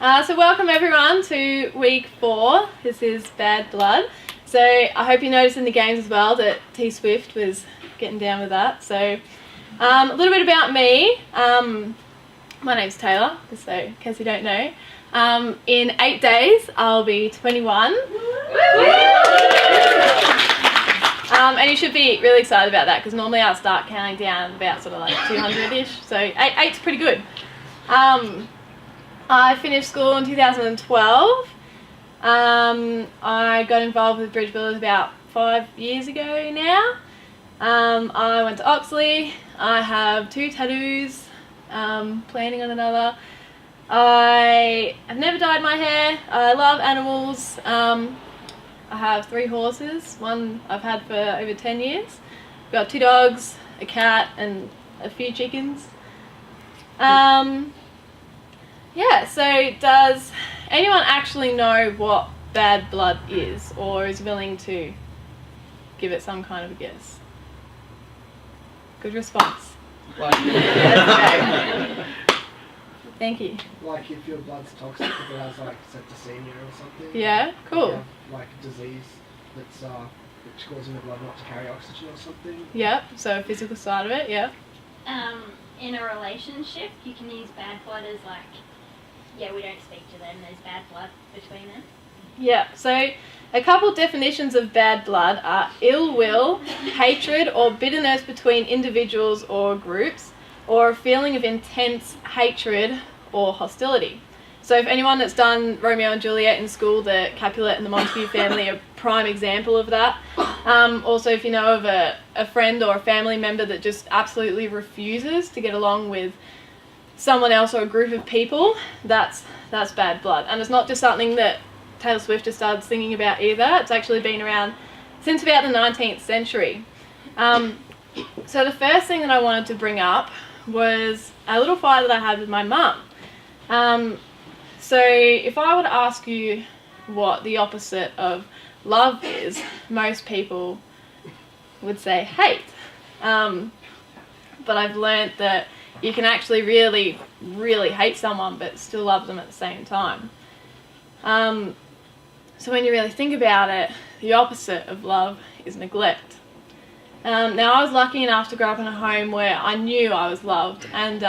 So welcome everyone to week 4. This is Bad Blood. So I hope you noticed in the games as well that T Swift was getting down with that. So a little bit about me. My name's Taylor, just so in case you don't know. In 8 days I'll be 21. And you should be really excited about that because normally I'll start counting down about sort of like 200-ish. So 8's pretty good. I finished school in 2012. I got involved with Bridge Builders about 5 years ago now. I went to Oxley. I have 2 tattoos, planning on another. I have never dyed my hair. I love animals. I have 3 horses, one I've had for over 10 years. I've got 2 dogs, a cat and a few chickens. Yeah, so does anyone actually know what bad blood is, or is willing to give it some kind of a guess? Good response. Thank you. Like if your blood's toxic, if it has like septicemia or something. Yeah, cool. Like a disease that's which causing the blood not to carry oxygen or something. Yep, so a physical side of it, yeah. In a relationship, you can use bad blood as like, yeah, we don't speak to them, there's bad blood between them. Yeah, so a couple definitions of bad blood are ill will, hatred or bitterness between individuals or groups, or a feeling of intense hatred or hostility. So if anyone that's done Romeo and Juliet in school, the Capulet and the Montague family are a prime example of that. Also, if you know of a friend or a family member that just absolutely refuses to get along with someone else or a group of people, that's bad blood. And it's not just something that Taylor Swift just started singing about either. It's actually been around since about the 19th century. So the first thing that I wanted to bring up was a little fight that I had with my mum. So if I were to ask you what the opposite of love is, most people would say hate. But I've learnt that you can actually really, really hate someone but still love them at the same time. So when you really think about it, the opposite of love is neglect. Now I was lucky enough to grow up in a home where I knew I was loved, and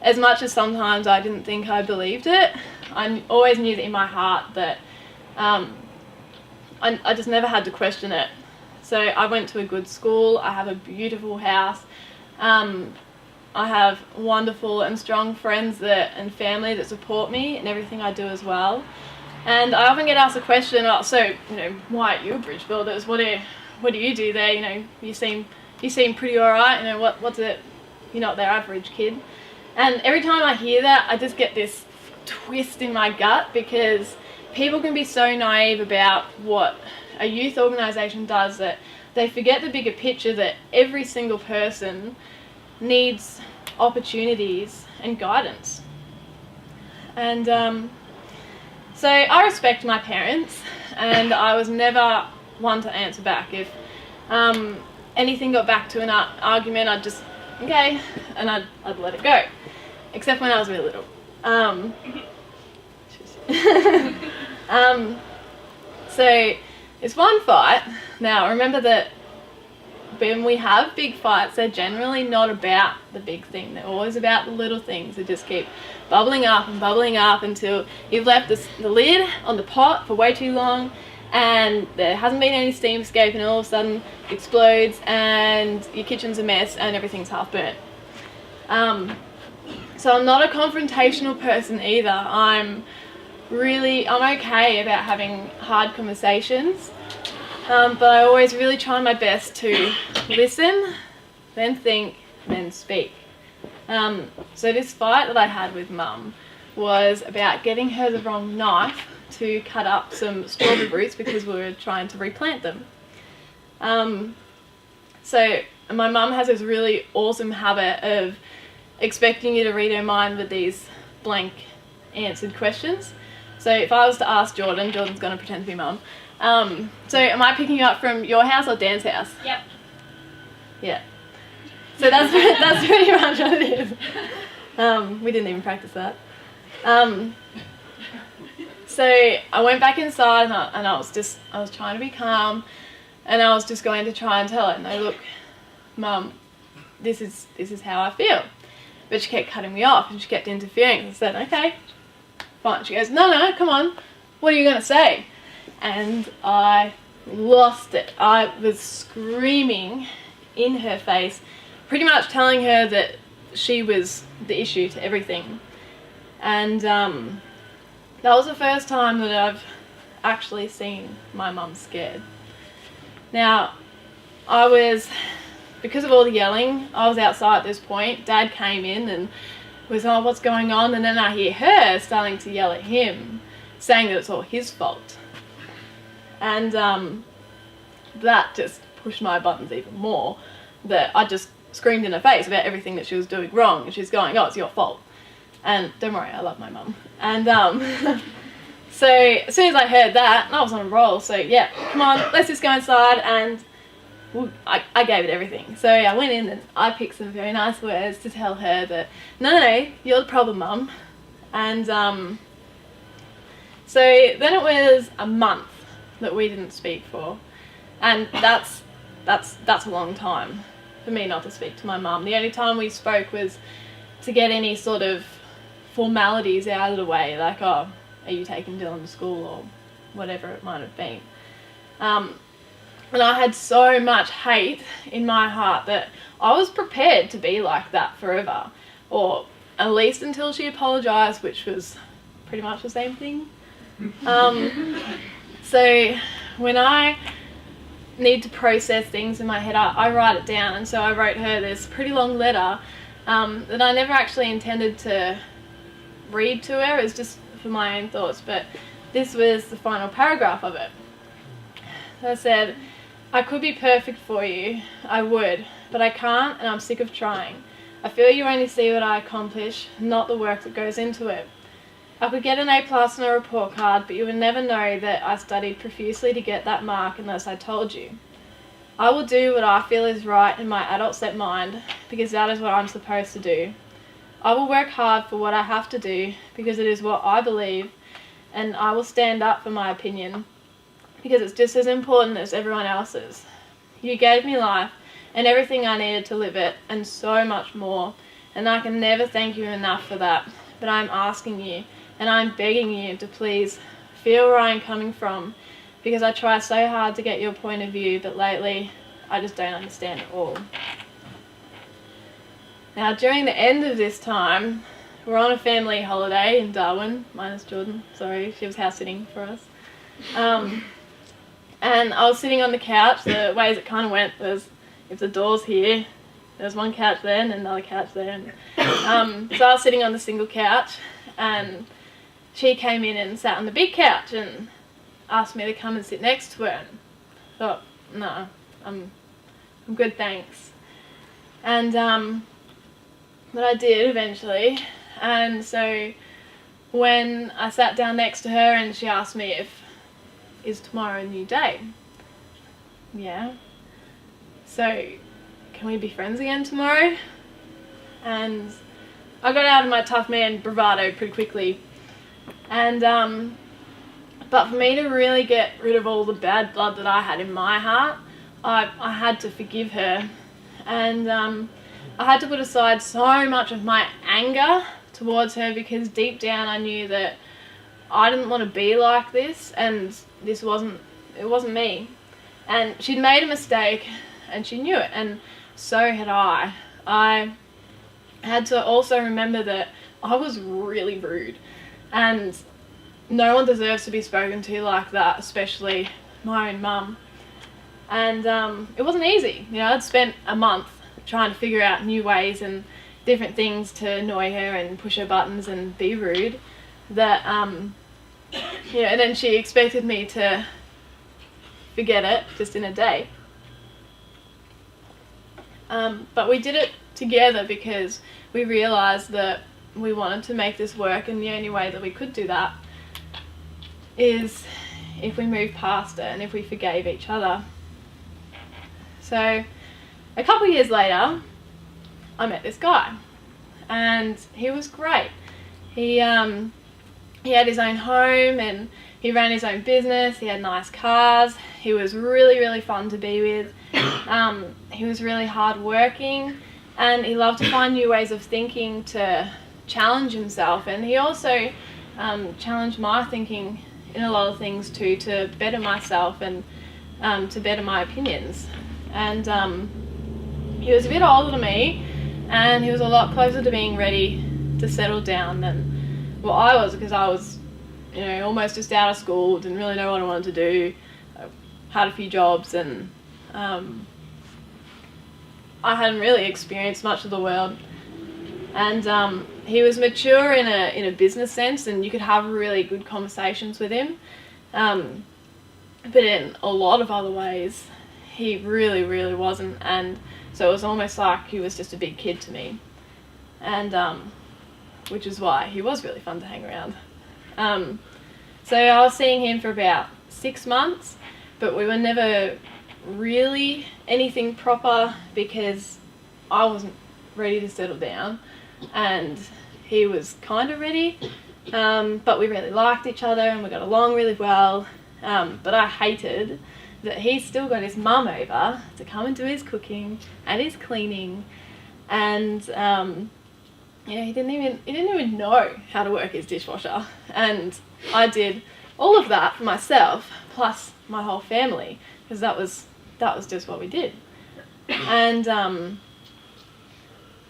as much as sometimes I didn't think I believed it, I always knew that in my heart that I just never had to question it. So I went to a good school, I have a beautiful house, I have wonderful and strong friends and family that support me in everything I do as well. And I often get asked the question, why are you a Bridge Builders? What do you do there? You seem pretty alright. What's it? You're not their average kid. And every time I hear that, I just get this twist in my gut, because people can be so naive about what a youth organisation does that they forget the bigger picture, that every single person needs opportunities and guidance. And so I respect my parents, and I was never one to answer back. If anything got back to an argument, I'd just, okay, and I'd let it go. Except when I was really little. So it's one fight. Now remember that when we have big fights, they're generally not about the big thing. They're always about the little things that just keep bubbling up until you've left the lid on the pot for way too long, and there hasn't been any steam escape, and all of a sudden it explodes and your kitchen's a mess and everything's half burnt. So I'm not a confrontational person either. I'm okay about having hard conversations, but I always really try my best to listen, then think, then speak. So this fight that I had with Mum was about getting her the wrong knife to cut up some strawberry roots because we were trying to replant them. So my mum has this really awesome habit of expecting you to read her mind with these blank answered questions. So if I was to ask Jordan's going to pretend to be Mum. So am I picking you up from your house or Dan's house? Yep. Yeah. So that's pretty much what it is. We didn't even practice that. So I went back inside and I was trying to be calm, and I was just going to try and tell her, no, look, Mum, this is how I feel. But she kept cutting me off and she kept interfering. I said, okay, fine. She goes, no, come on, what are you going to say? And I lost it. I was screaming in her face, pretty much telling her that she was the issue to everything. And that was the first time that I've actually seen my mum scared. Now, because of all the yelling, I was outside at this point. Dad came in and was, oh, what's going on? And then I hear her starting to yell at him, saying that it's all his fault. And that just pushed my buttons even more, that I just screamed in her face about everything that she was doing wrong. And she's going, oh, it's your fault. And don't worry, I love my mum. And so as soon as I heard that, I was on a roll. So yeah, come on, let's just go inside. And I gave it everything. So I went in and I picked some very nice words to tell her that, no, you're the problem, Mum. And so then it was a month that we didn't speak for. And that's a long time for me not to speak to my mum. The only time we spoke was to get any sort of formalities out of the way, like, oh, are you taking Dylan to school, or whatever it might have been. And I had so much hate in my heart that I was prepared to be like that forever, or at least until she apologised, which was pretty much the same thing. So when I need to process things in my head, I write it down. And so I wrote her this pretty long letter that I never actually intended to read to her. It was just for my own thoughts, but this was the final paragraph of it. So I said, I could be perfect for you, I would, but I can't, and I'm sick of trying. I feel you only see what I accomplish, not the work that goes into it. I could get an A+ on a report card, but you would never know that I studied profusely to get that mark unless I told you. I will do what I feel is right in my adult set mind, because that is what I'm supposed to do. I will work hard for what I have to do, because it is what I believe, and I will stand up for my opinion, because it's just as important as everyone else's. You gave me life and everything I needed to live it, and so much more, and I can never thank you enough for that. But I'm asking you, and I'm begging you to please feel where I'm coming from, because I try so hard to get your point of view, but lately I just don't understand it all. Now, during the end of this time, we're on a family holiday in Darwin, minus Jordan, sorry, she was house sitting for us. And I was sitting on the couch. The ways it kind of went was, if the door's here, there's one couch there and another couch there. And, so I was sitting on the single couch, and she came in and sat on the big couch and asked me to come and sit next to her. And I thought, no, I'm good, thanks. And but I did eventually. And so when I sat down next to her and she asked me if, is tomorrow a new day? Yeah. So, can we be friends again tomorrow? And I got out of my tough man bravado pretty quickly. And, but for me to really get rid of all the bad blood that I had in my heart, I had to forgive her. And I had to put aside so much of my anger towards her, because deep down I knew that I didn't want to be like this, and it wasn't me. And she'd made a mistake and she knew it, and so had I. I had to also remember that I was really rude, and no one deserves to be spoken to like that, especially my own mum. And it wasn't easy. You know, I'd spent a month trying to figure out new ways and different things to annoy her and push her buttons and be rude, that yeah, and then she expected me to forget it just in a day. But we did it together because we realised that we wanted to make this work, and the only way that we could do that is if we moved past it and if we forgave each other. So a couple of years later, I met this guy, and he was great. He he had his own home and he ran his own business. He had nice cars. He was really, really fun to be with. He was really hardworking, and he loved to find new ways of thinking to challenge himself. And he also challenged my thinking in a lot of things too, to better myself and to better my opinions. And he was a bit older than me, and he was a lot closer to being ready to settle down than what I was, because I was, you know, almost just out of school, didn't really know what I wanted to do, had a few jobs, and I hadn't really experienced much of the world. And he was mature in a business sense, and you could have really good conversations with him. But in a lot of other ways, he really, really wasn't. And so it was almost like he was just a big kid to me. And which is why he was really fun to hang around. So I was seeing him for about 6 months, but we were never really anything proper because I wasn't ready to settle down and he was kind of ready, but we really liked each other and we got along really well, but I hated that he still got his mum over to come and do his cooking and his cleaning, and he didn't even know how to work his dishwasher, and I did all of that for myself plus my whole family, because that was just what we did. And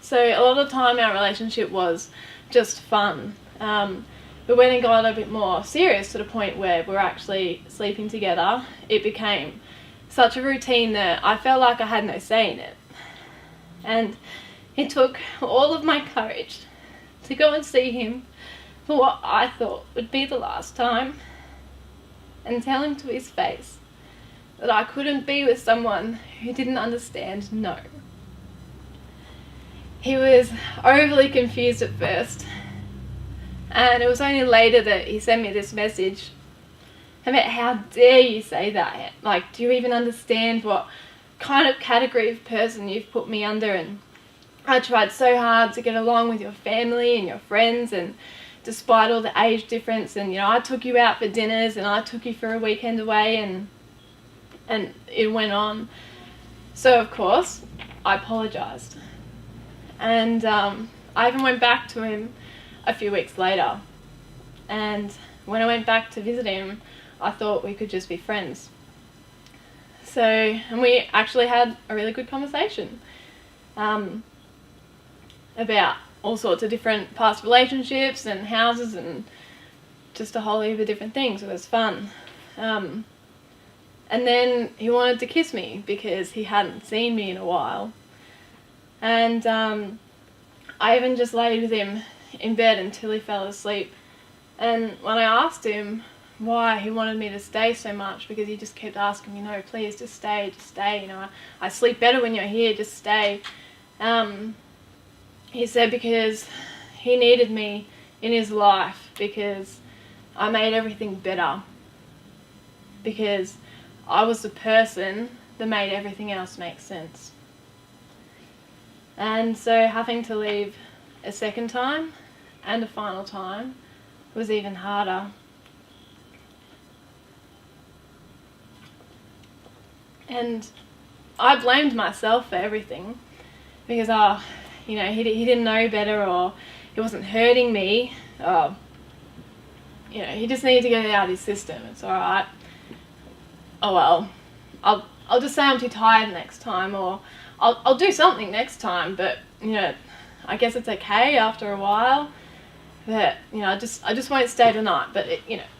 so a lot of the time our relationship was just fun, but when it got a bit more serious to the point where we're actually sleeping together, it became such a routine that I felt like I had no say in it. And it took all of my courage to go and see him for what I thought would be the last time and tell him to his face that I couldn't be with someone who didn't understand no. He was overly confused at first, and it was only later that he sent me this message about, how dare you say that? Like, do you even understand what kind of category of person you've put me under? And I tried so hard to get along with your family and your friends, and despite all the age difference, and I took you out for dinners and I took you for a weekend away, and it went on. So of course I apologised, and I even went back to him a few weeks later, and when I went back to visit him I thought we could just be friends. So, and we actually had a really good conversation about all sorts of different past relationships and houses and just a whole heap of different things. It was fun. And then he wanted to kiss me because he hadn't seen me in a while. And I even just laid with him in bed until he fell asleep. And when I asked him why he wanted me to stay so much, because he just kept asking me, no, please, just stay, I sleep better when you're here, just stay. He said because he needed me in his life, because I made everything better, because I was the person that made everything else make sense. And so having to leave a second time and a final time was even harder. And I blamed myself for everything, because he didn't know better, or he wasn't hurting me, or he just needed to get it out of his system. It's alright. Oh well, I'll just say I'm too tired next time, or I'll do something next time, but I guess it's okay after a while. But I just won't stay tonight, but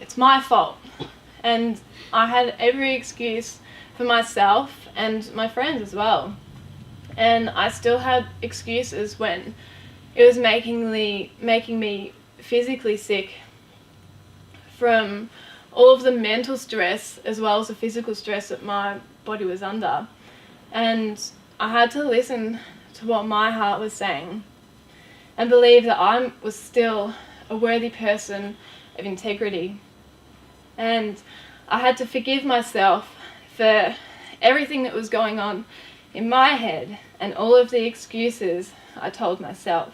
it's my fault. And I had every excuse for myself and my friends as well. And I still had excuses when it was making me physically sick from all of the mental stress as well as the physical stress that my body was under. And I had to listen to what my heart was saying and believe that I was still a worthy person of integrity. And I had to forgive myself for everything that was going on in my head and all of the excuses I told myself.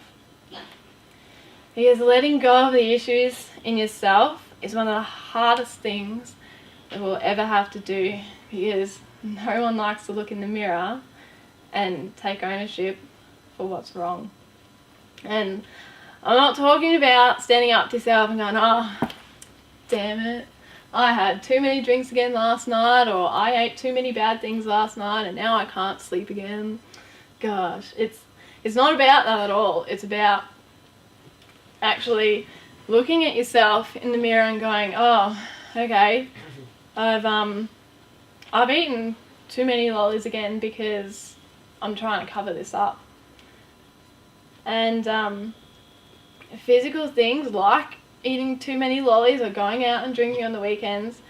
Because letting go of the issues in yourself is one of the hardest things that we'll ever have to do, because no one likes to look in the mirror and take ownership for what's wrong. And I'm not talking about standing up to yourself and going, oh, damn it, I had too many drinks again last night, or I ate too many bad things last night and now I can't sleep again. Gosh, it's not about that at all. It's about actually looking at yourself in the mirror and going, oh, okay, I've eaten too many lollies again because I'm trying to cover this up. And physical things like eating too many lollies or going out and drinking on the weekends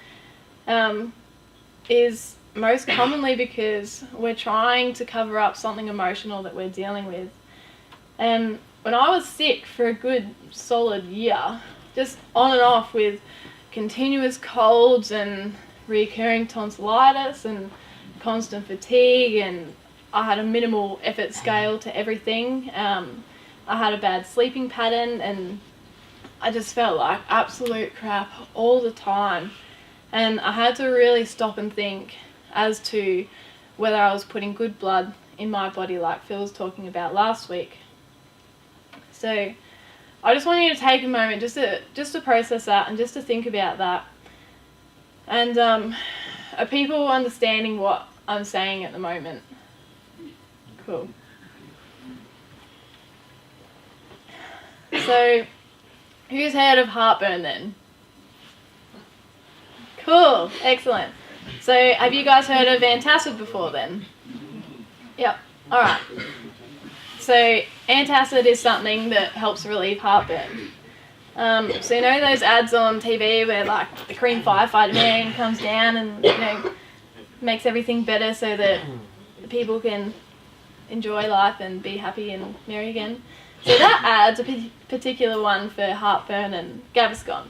is most commonly because we're trying to cover up something emotional that we're dealing with. And when I was sick for a good solid year, just on and off with continuous colds and recurring tonsillitis and constant fatigue, and I had a minimal effort scale to everything. I had a bad sleeping pattern and I just felt like absolute crap all the time. And I had to really stop and think as to whether I was putting good blood in my body like Phil was talking about last week. So I just want you to take a moment just to process that and just to think about that. And are people understanding what I'm saying at the moment? Cool. So, who's heard of heartburn then? Cool, excellent. So, have you guys heard of antacid before then? Yep, alright. So, antacid is something that helps relieve heartburn. So you know those ads on TV where like the cream firefighter man comes down and, you know, makes everything better so that the people can enjoy life and be happy and merry again? So that ad's a particular one for heartburn and Gaviscon.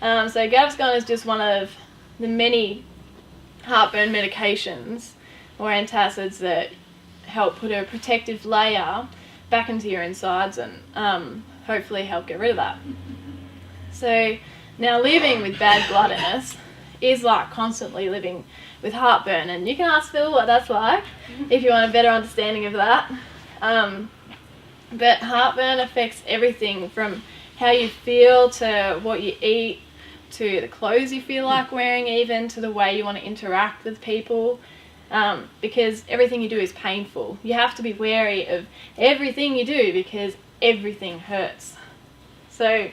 So Gaviscon is just one of the many heartburn medications or antacids that help put a protective layer back into your insides and hopefully help get rid of that. So now living with bad bloodiness is like constantly living with heartburn, and you can ask Phil what that's like if you want a better understanding of that. But heartburn affects everything from how you feel to what you eat to the clothes you feel like wearing, even to the way you want to interact with people, because everything you do is painful. You have to be wary of everything you do because everything hurts. So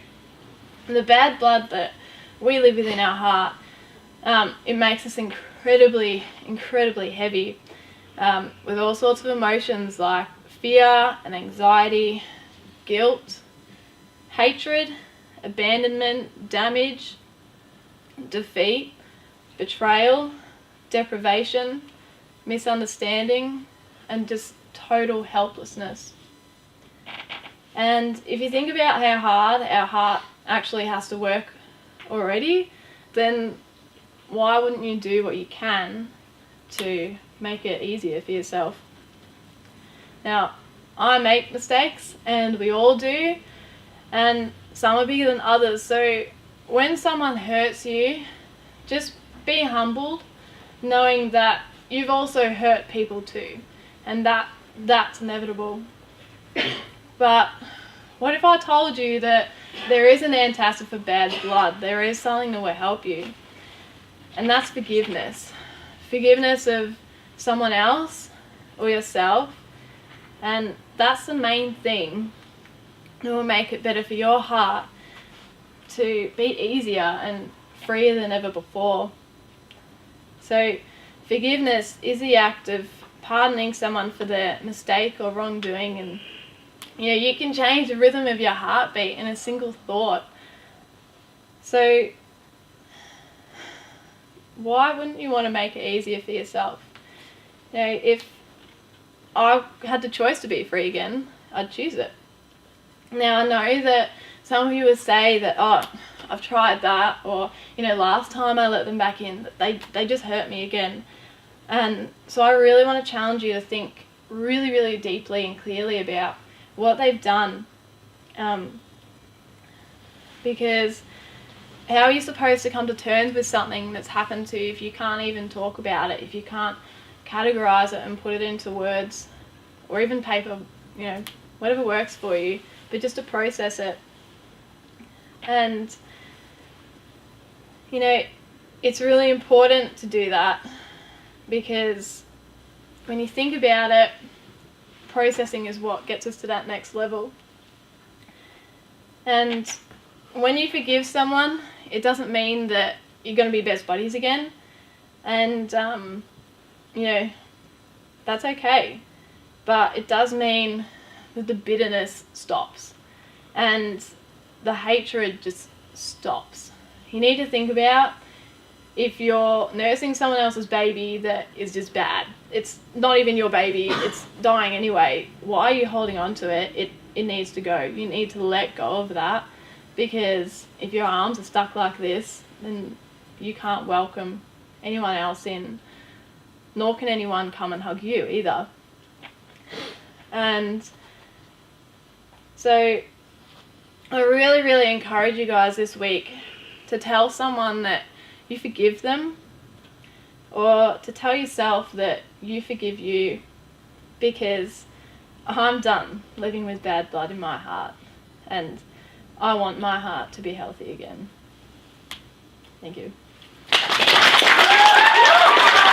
the bad blood that we live with in our heart, it makes us incredibly heavy with all sorts of emotions like fear and anxiety, guilt, hatred, abandonment, damage, defeat, betrayal, deprivation, misunderstanding, and just total helplessness. And if you think about how hard our heart actually has to work already, then why wouldn't you do what you can to make it easier for yourself? Now, I make mistakes, and we all do, and some are bigger than others. So when someone hurts you, just be humbled, knowing that you've also hurt people too, and that's inevitable. But what if I told you that there is an antacid for bad blood? There is something that will help you, and that's forgiveness. Forgiveness of someone else or yourself. And that's the main thing that will make it better for your heart to beat easier and freer than ever before. So forgiveness is the act of pardoning someone for their mistake or wrongdoing, and you can change the rhythm of your heartbeat in a single thought. So why wouldn't you want to make it easier for yourself? If I had the choice to be free again, I'd choose it. Now I know that some of you would say that, oh, I've tried that, or last time I let them back in, they just hurt me again. And so I really want to challenge you to think really deeply and clearly about what they've done, because how are you supposed to come to terms with something that's happened to you if you can't even talk about it, if you can't categorize it and put it into words or even paper, you know, whatever works for you, but just to process it. And, you know, it's really important to do that, because when you think about it, processing is what gets us to that next level. And when you forgive someone, it doesn't mean that you're going to be best buddies again. And, you know, that's okay. But it does mean that the bitterness stops and the hatred just stops. You need to think about, if you're nursing someone else's baby that is just bad, it's not even your baby, it's dying anyway, why are you holding on to it? It needs to go. You need to let go of that, because if your arms are stuck like this, then you can't welcome anyone else in, nor can anyone come and hug you either. And so I really, really encourage you guys this week to tell someone that you forgive them, or to tell yourself that you forgive you, because I'm done living with bad blood in my heart, and I want my heart to be healthy again. Thank you.